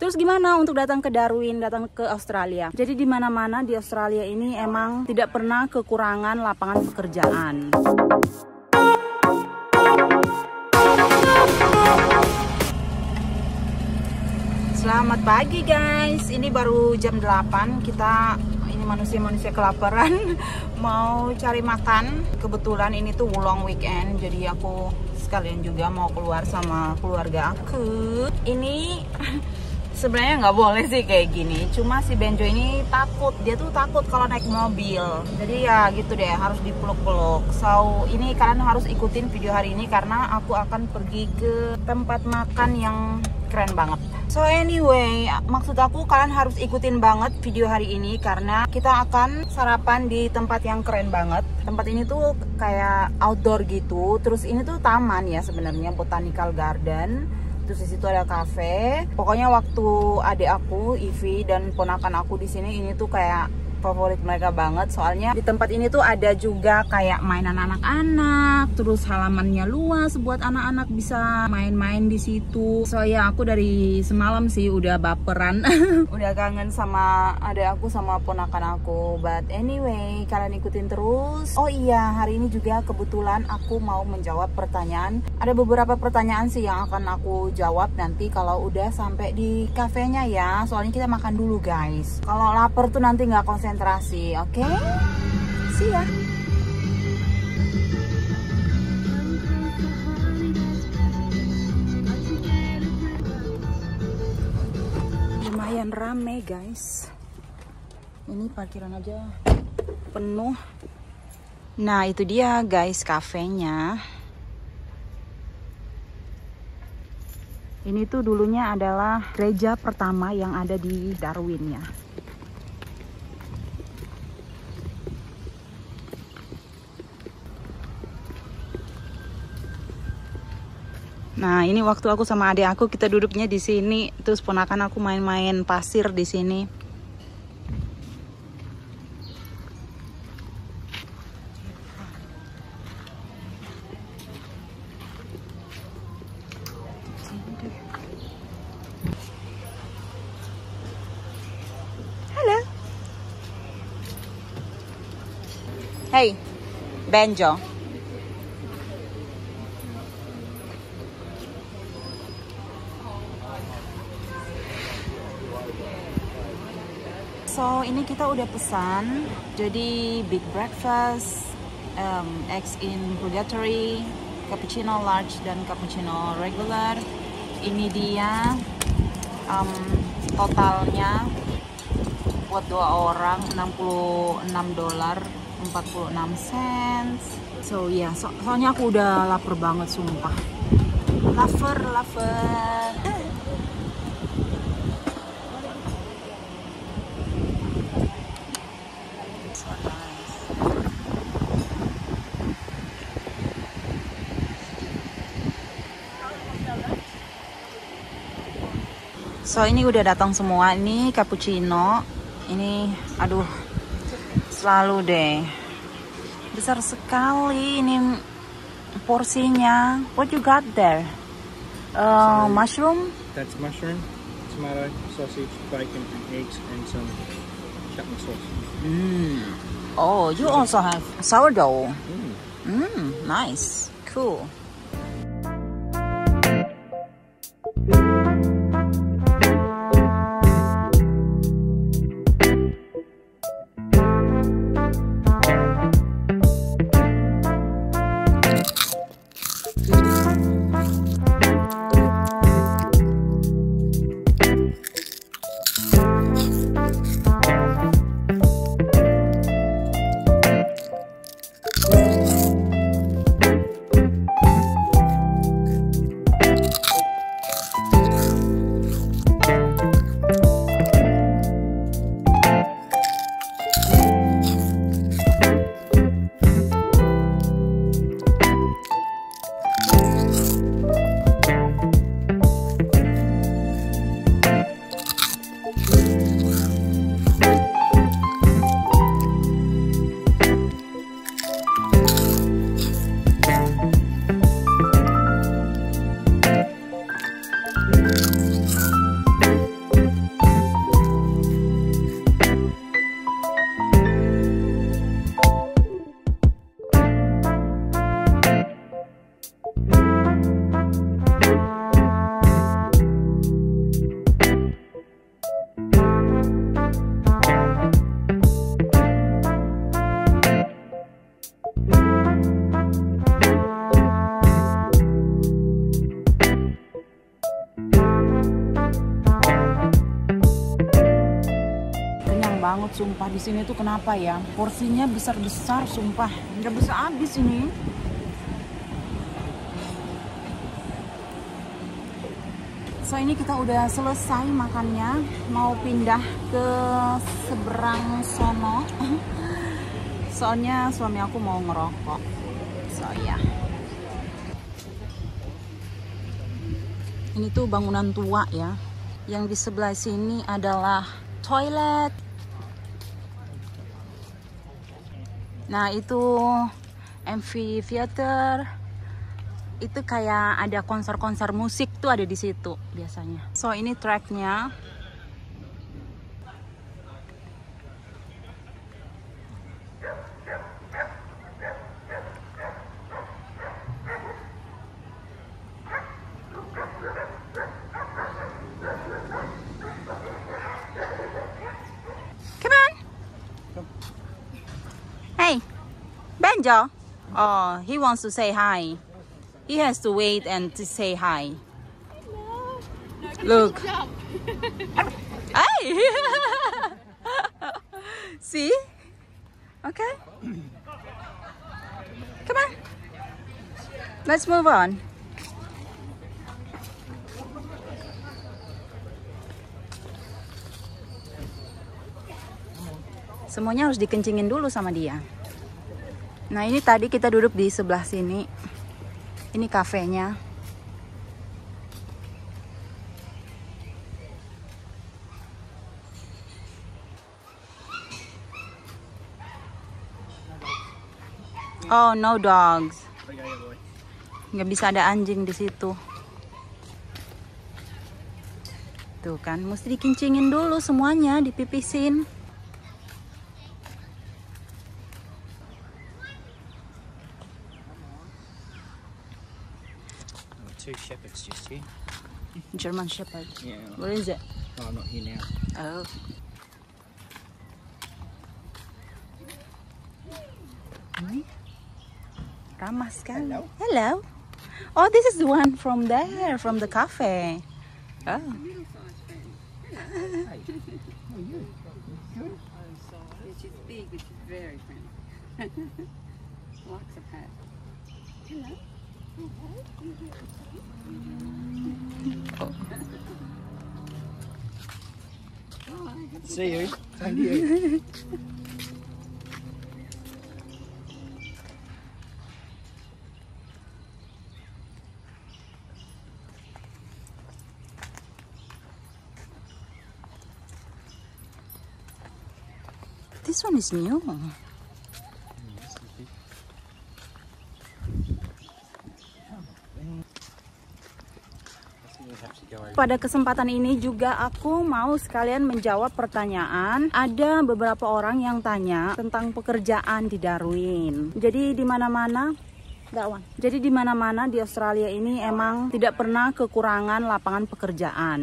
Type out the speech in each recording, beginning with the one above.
Terus gimana untuk datang ke Darwin, datang ke Australia? Jadi di mana-mana di Australia ini emang tidak pernah kekurangan lapangan pekerjaan. Selamat pagi guys, ini baru jam 8, kita ini manusia-manusia kelaparan mau cari makan. Kebetulan ini tuh long weekend, jadi aku sekalian juga mau keluar sama keluarga aku. Ini sebenarnya nggak boleh sih kayak gini, cuma si Benjo ini takut, dia tuh takut kalau naik mobil. Jadi ya gitu deh, harus dipeluk-peluk. So ini kalian harus ikutin video hari ini karena aku akan pergi ke tempat makan yang keren banget. So anyway, maksud aku kalian harus ikutin banget video hari ini karena kita akan sarapan di tempat yang keren banget. Tempat ini tuh kayak outdoor gitu. Terus ini tuh taman ya sebenarnya, botanical garden. Terus di situ ada cafe. Pokoknya waktu adik aku, Ivy dan ponakan aku di sini, ini tuh kayak favorit mereka banget. Soalnya di tempat ini tuh ada juga kayak mainan anak-anak, terus halamannya luas buat anak-anak bisa main-main di situ. So ya aku dari semalam sih udah baperan, udah kangen sama adik aku sama ponakan aku. But anyway, kalian ikutin terus. Oh iya, hari ini juga kebetulan aku mau menjawab pertanyaan. Ada beberapa pertanyaan sih yang akan aku jawab nanti kalau udah sampai di kafenya ya. Soalnya kita makan dulu guys. Kalau lapar tuh nanti nggak konsentrasi, oke? See ya. Lumayan rame guys. Ini parkiran aja penuh. Nah itu dia guys kafenya. Ini tuh dulunya adalah gereja pertama yang ada di Darwin ya. Nah, ini waktu aku sama adik aku kita duduknya di sini, terus ponakan aku main-main pasir di sini. Halo. Hey, Benjo. So ini kita udah pesan, jadi big breakfast, eggs in purgatory, cappuccino large dan cappuccino regular. Ini dia totalnya buat 2 orang $66.46. So ya, soalnya aku udah lapar banget sumpah. Lapar. So ini udah datang semua, ini cappuccino. Ini aduh selalu deh besar sekali ini porsinya. What you got there? Mushroom? That's mushroom, tomato, sausage, bacon, and eggs, and some chutney sauce. Oh, you also have sourdough. Nice, cool. banget sumpah. Di sini tuh kenapa ya? Porsinya besar-besar sumpah. Nggak bisa habis ini. So ini kita udah selesai makannya, mau pindah ke seberang sono. Soalnya suami aku mau ngerokok. So ya. Ini tuh bangunan tua ya. Yang di sebelah sini adalah toilet. Nah itu amphitheater. Itu kayak ada konser-konser musik tuh ada di situ biasanya. So ini tracknya. Come on. Hey, Benjo. Oh, he wants to say hi. He has to wait and to say hi. Hello. No, Look. jump. Hey! See? Okay. Come on. Let's move on. Semuanya harus dikencingin dulu sama dia. Nah ini tadi kita duduk di sebelah sini. Ini kafenya. Oh, no dogs. Nggak bisa ada anjing di situ. Tuh kan, mesti dikencingin dulu semuanya, dipipisin. Two shepherds just here. German Shepherd. Yeah. Where is it? Oh, not here now. Oh. Ramah sekali. Hello. Hello. Oh, this is the one from there, from the cafe. Oh. Hey, how are you? Good? Yeah, she's big, but she's very friendly. Lots of pets. Hello. See you. Thank you. This one is new. Pada kesempatan ini juga aku mau sekalian menjawab pertanyaan. Ada beberapa orang yang tanya tentang pekerjaan di Darwin. Jadi di mana-mana Jadi di mana-mana di Australia ini emang tidak pernah kekurangan lapangan pekerjaan.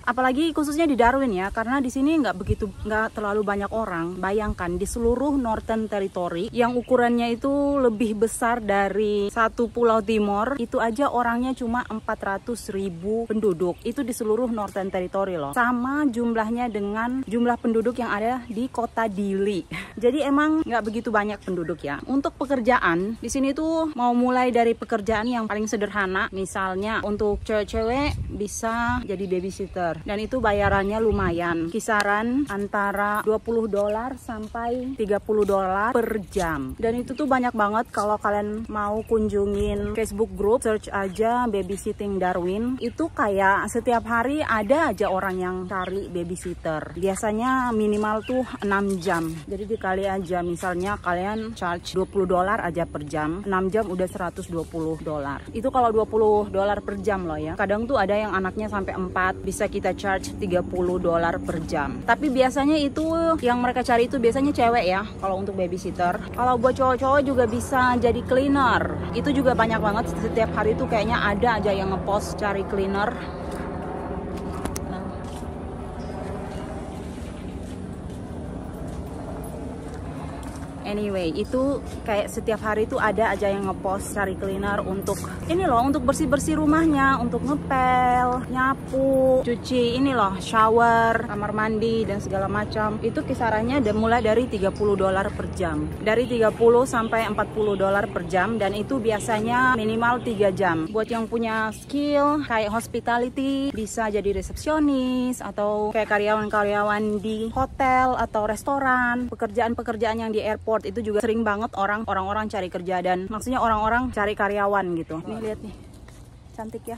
Apalagi khususnya di Darwin ya, karena di sini nggak terlalu banyak orang. Bayangkan di seluruh Northern Territory yang ukurannya itu lebih besar dari satu pulau Timor, itu aja orangnya cuma 400.000 penduduk. Itu di seluruh Northern Territory loh. Sama jumlahnya dengan jumlah penduduk yang ada di kota Dili. Jadi emang nggak begitu banyak penduduk ya. Untuk pekerjaan di sini tuh mau mulai dari pekerjaan yang paling sederhana, misalnya untuk cewek-cewek bisa jadi babysitter. Dan itu bayarannya lumayan, kisaran antara $20 sampai $30 per jam. Dan itu tuh banyak banget. Kalau kalian mau kunjungin Facebook group, search aja babysitting Darwin. Itu kayak setiap hari ada aja orang yang cari babysitter. Biasanya minimal tuh 6 jam. Jadi dikali aja, misalnya kalian charge $20 aja per jam, 6 jam udah $120. Itu kalau $20 per jam loh ya. Kadang tuh ada yang anaknya sampai 4, bisa kita charge $30 per jam. Tapi biasanya itu yang mereka cari itu biasanya cewek ya kalau untuk babysitter. Kalau buat cowok-cowok juga bisa jadi cleaner. Itu juga banyak banget, setiap hari itu kayaknya ada aja yang ngepost cari cleaner. Anyway, itu kayak setiap hari tuh ada aja yang ngepost cari cleaner untuk ini loh, untuk bersih-bersih rumahnya, untuk ngepel, nyapu, cuci ini loh, shower, kamar mandi dan segala macam. Itu kisarannya mulai dari $30 per jam. Dari 30 sampai $40 per jam, dan itu biasanya minimal 3 jam. Buat yang punya skill kayak hospitality, bisa jadi resepsionis atau kayak karyawan-karyawan di hotel atau restoran. Pekerjaan-pekerjaan yang di airport itu juga sering banget orang-orang cari kerja, dan maksudnya orang-orang cari karyawan gitu. Nih lihat nih, cantik ya.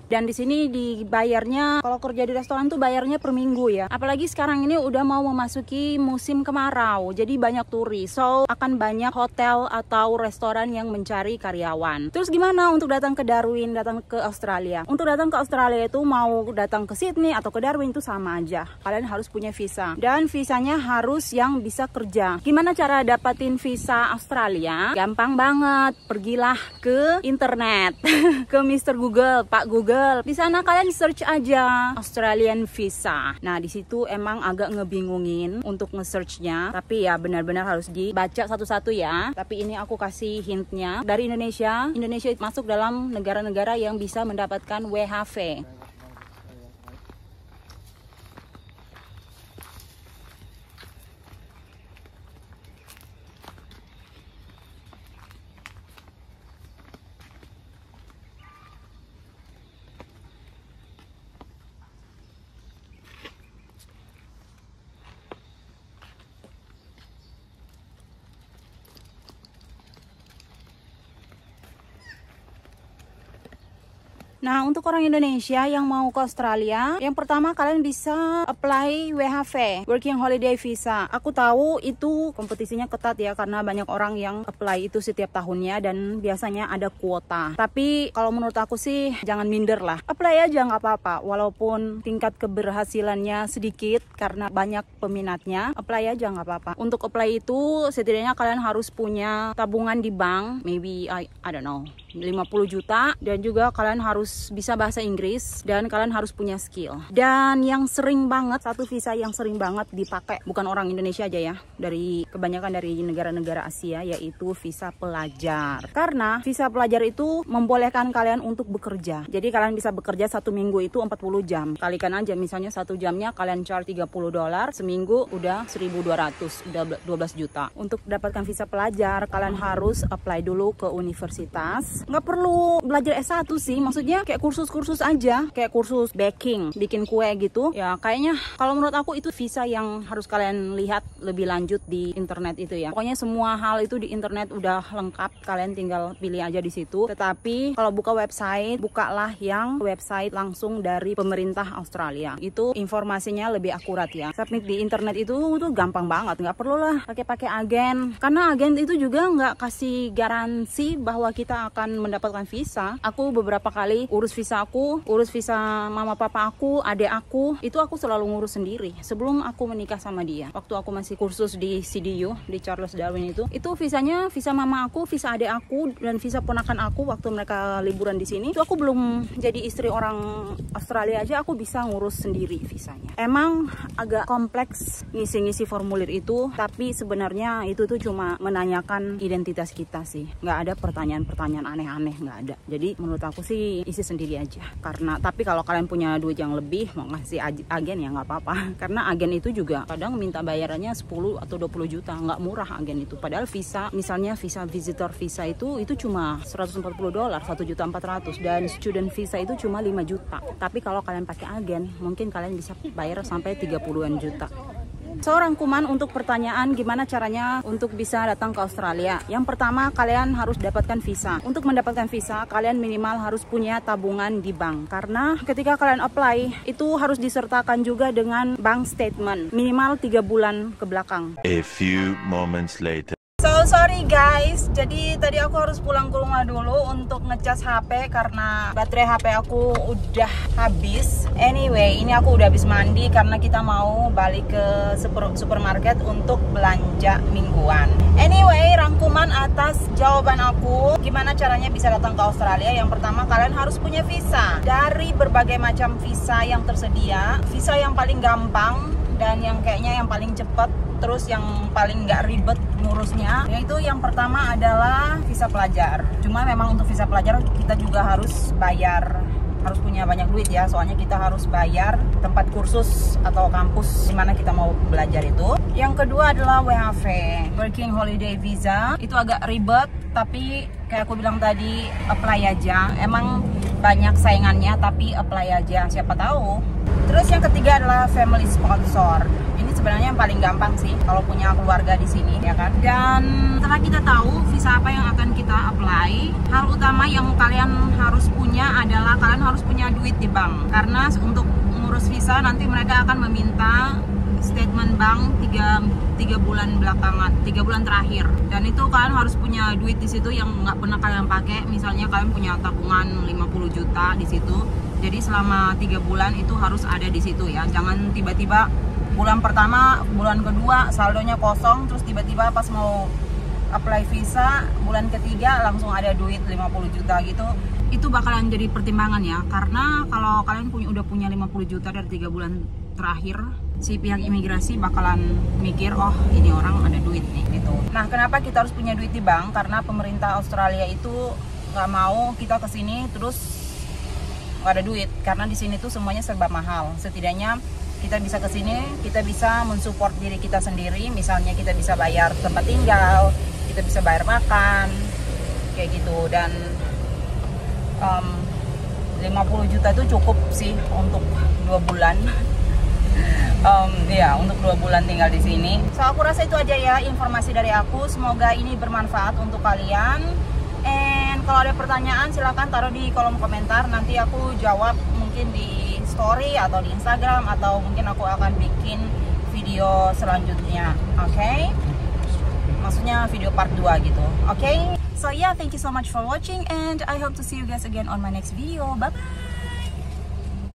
Dan di sini dibayarnya, kalau kerja di restoran tuh bayarnya per minggu ya. Apalagi sekarang ini udah mau memasuki musim kemarau, jadi banyak turis. So akan banyak hotel atau restoran yang mencari karyawan. Terus gimana untuk datang ke Darwin, datang ke Australia? Untuk datang ke Australia itu mau datang ke Sydney atau ke Darwin itu sama aja. Kalian harus punya visa, dan visanya harus yang bisa kerja. Gimana cara dapatin visa Australia? Gampang banget, pergilah ke internet, ke Mr. Google, Pak Google. Di sana kalian search aja Australian visa. Nah, di situ emang agak ngebingungin untuk nge-searchnya, tapi ya benar-benar harus dibaca satu-satu ya. Tapi ini aku kasih hintnya. Dari Indonesia masuk dalam negara-negara yang bisa mendapatkan WHV. Nah, untuk orang Indonesia yang mau ke Australia, yang pertama kalian bisa apply WHV, Working Holiday Visa. Aku tahu itu kompetisinya ketat ya, karena banyak orang yang apply itu setiap tahunnya dan biasanya ada kuota. Tapi kalau menurut aku sih jangan minder lah. Apply aja nggak apa-apa, walaupun tingkat keberhasilannya sedikit karena banyak peminatnya. Apply aja nggak apa-apa. Untuk apply itu setidaknya kalian harus punya tabungan di bank, maybe I don't know, 50 juta, dan juga kalian harus bisa bahasa Inggris, dan kalian harus punya skill. Dan yang sering banget, satu visa yang sering banget dipakai, bukan orang Indonesia aja ya, kebanyakan dari negara-negara Asia, yaitu visa pelajar. Karena visa pelajar itu membolehkan kalian untuk bekerja. Jadi kalian bisa bekerja 1 minggu itu 40 jam. Kalikan aja, misalnya 1 jamnya kalian charge $30, seminggu udah 1.200, udah 12 juta. Untuk dapatkan visa pelajar, kalian harus apply dulu ke universitas. Nggak perlu belajar S1 sih, maksudnya kayak kursus-kursus aja, kayak kursus baking, bikin kue gitu. Ya kayaknya kalau menurut aku itu visa yang harus kalian lihat lebih lanjut di internet itu ya. Pokoknya semua hal itu di internet udah lengkap, kalian tinggal pilih aja di situ. Tetapi kalau buka website, bukalah yang website langsung dari pemerintah Australia. Itu informasinya lebih akurat ya. Submit di internet itu tuh gampang banget, nggak perlu lah pakai agen. Karena agen itu juga nggak kasih garansi bahwa kita akan mendapatkan visa. Aku beberapa kali urus visa mama papa aku, adik aku, itu aku selalu ngurus sendiri sebelum aku menikah sama dia. Waktu aku masih kursus di CDU, di Charles Darwin itu visanya visa mama aku, visa adik aku, dan visa ponakan aku waktu mereka liburan di sini. Itu aku belum jadi istri orang Australia aja aku bisa ngurus sendiri visanya. Emang agak kompleks ngisi-ngisi formulir itu, tapi sebenarnya itu tuh cuma menanyakan identitas kita sih. Nggak ada pertanyaan-pertanyaan aneh-aneh, nggak ada. Jadi menurut aku sih isi sendiri aja. Tapi kalau kalian punya duit yang lebih mau ngasih agen ya nggak apa-apa. Karena agen itu juga kadang minta bayarannya 10 atau 20 juta, nggak murah agen itu. Padahal visa, misalnya visa visitor visa itu cuma $140, 1.400.000, dan student visa itu cuma 5 juta. Tapi kalau kalian pakai agen, mungkin kalian bisa bayar sampai 30-an juta. Seorang kuman untuk pertanyaan gimana caranya untuk bisa datang ke Australia. Yang pertama, kalian harus dapatkan visa. Untuk mendapatkan visa, kalian minimal harus punya tabungan di bank. Karena ketika kalian apply, itu harus disertakan juga dengan bank statement. Minimal 3 bulan ke belakang. A few moments later. So sorry guys, jadi tadi aku harus pulang ke rumah dulu untuk ngecas HP karena baterai HP aku udah habis. Anyway, ini aku udah habis mandi karena kita mau balik ke supermarket untuk belanja mingguan. Anyway, rangkuman atas jawaban aku gimana caranya bisa datang ke Australia. Yang pertama, kalian harus punya visa. Dari berbagai macam visa yang tersedia, visa yang paling gampang dan yang kayaknya yang paling cepat, terus yang paling nggak ribet ngurusnya, yaitu yang pertama adalah visa pelajar. Cuma memang untuk visa pelajar kita juga harus bayar, harus punya banyak duit ya, soalnya kita harus bayar tempat kursus atau kampus di mana kita mau belajar itu. Yang kedua adalah WHV, Working Holiday Visa. Itu agak ribet, tapi kayak aku bilang tadi, apply aja. Emang banyak saingannya, tapi apply aja, siapa tahu. Terus yang ketiga adalah family sponsor. Ini sebenarnya yang paling gampang sih kalau punya keluarga di sini, ya kan? Dan setelah kita tahu visa apa yang akan kita apply, hal utama yang kalian harus punya adalah kalian harus punya duit di bank. Karena untuk mengurus visa nanti mereka akan meminta statement bank 3 bulan belakangan, 3 bulan terakhir. Dan itu kalian harus punya duit di situ yang nggak pernah kalian pakai. Misalnya kalian punya tabungan 50 juta di situ. Jadi selama 3 bulan itu harus ada di situ ya. Jangan tiba-tiba bulan pertama, bulan kedua saldonya kosong, terus tiba-tiba pas mau apply visa bulan ketiga langsung ada duit 50 juta gitu. Itu bakalan jadi pertimbangan ya. Karena kalau kalian udah punya 50 juta dari 3 bulan terakhir, si pihak imigrasi bakalan mikir, oh ini orang ada duit nih gitu. Nah, kenapa kita harus punya duit di bank? Karena pemerintah Australia itu nggak mau kita kesini terus nggak ada duit, karena di sini tuh semuanya serba mahal. Setidaknya kita bisa kesini, kita bisa mensupport diri kita sendiri. Misalnya kita bisa bayar tempat tinggal, kita bisa bayar makan, kayak gitu. Dan 50 juta itu cukup sih untuk 2 bulan. Ya, untuk 2 bulan tinggal di sini. So, aku rasa itu aja ya informasi dari aku. Semoga ini bermanfaat untuk kalian. And kalau ada pertanyaan silahkan taruh di kolom komentar. Nanti aku jawab mungkin di story atau di Instagram, atau mungkin aku akan bikin video selanjutnya. Oke? Maksudnya video part 2 gitu. Oke? So yeah, thank you so much for watching and I hope to see you guys again on my next video. Bye bye.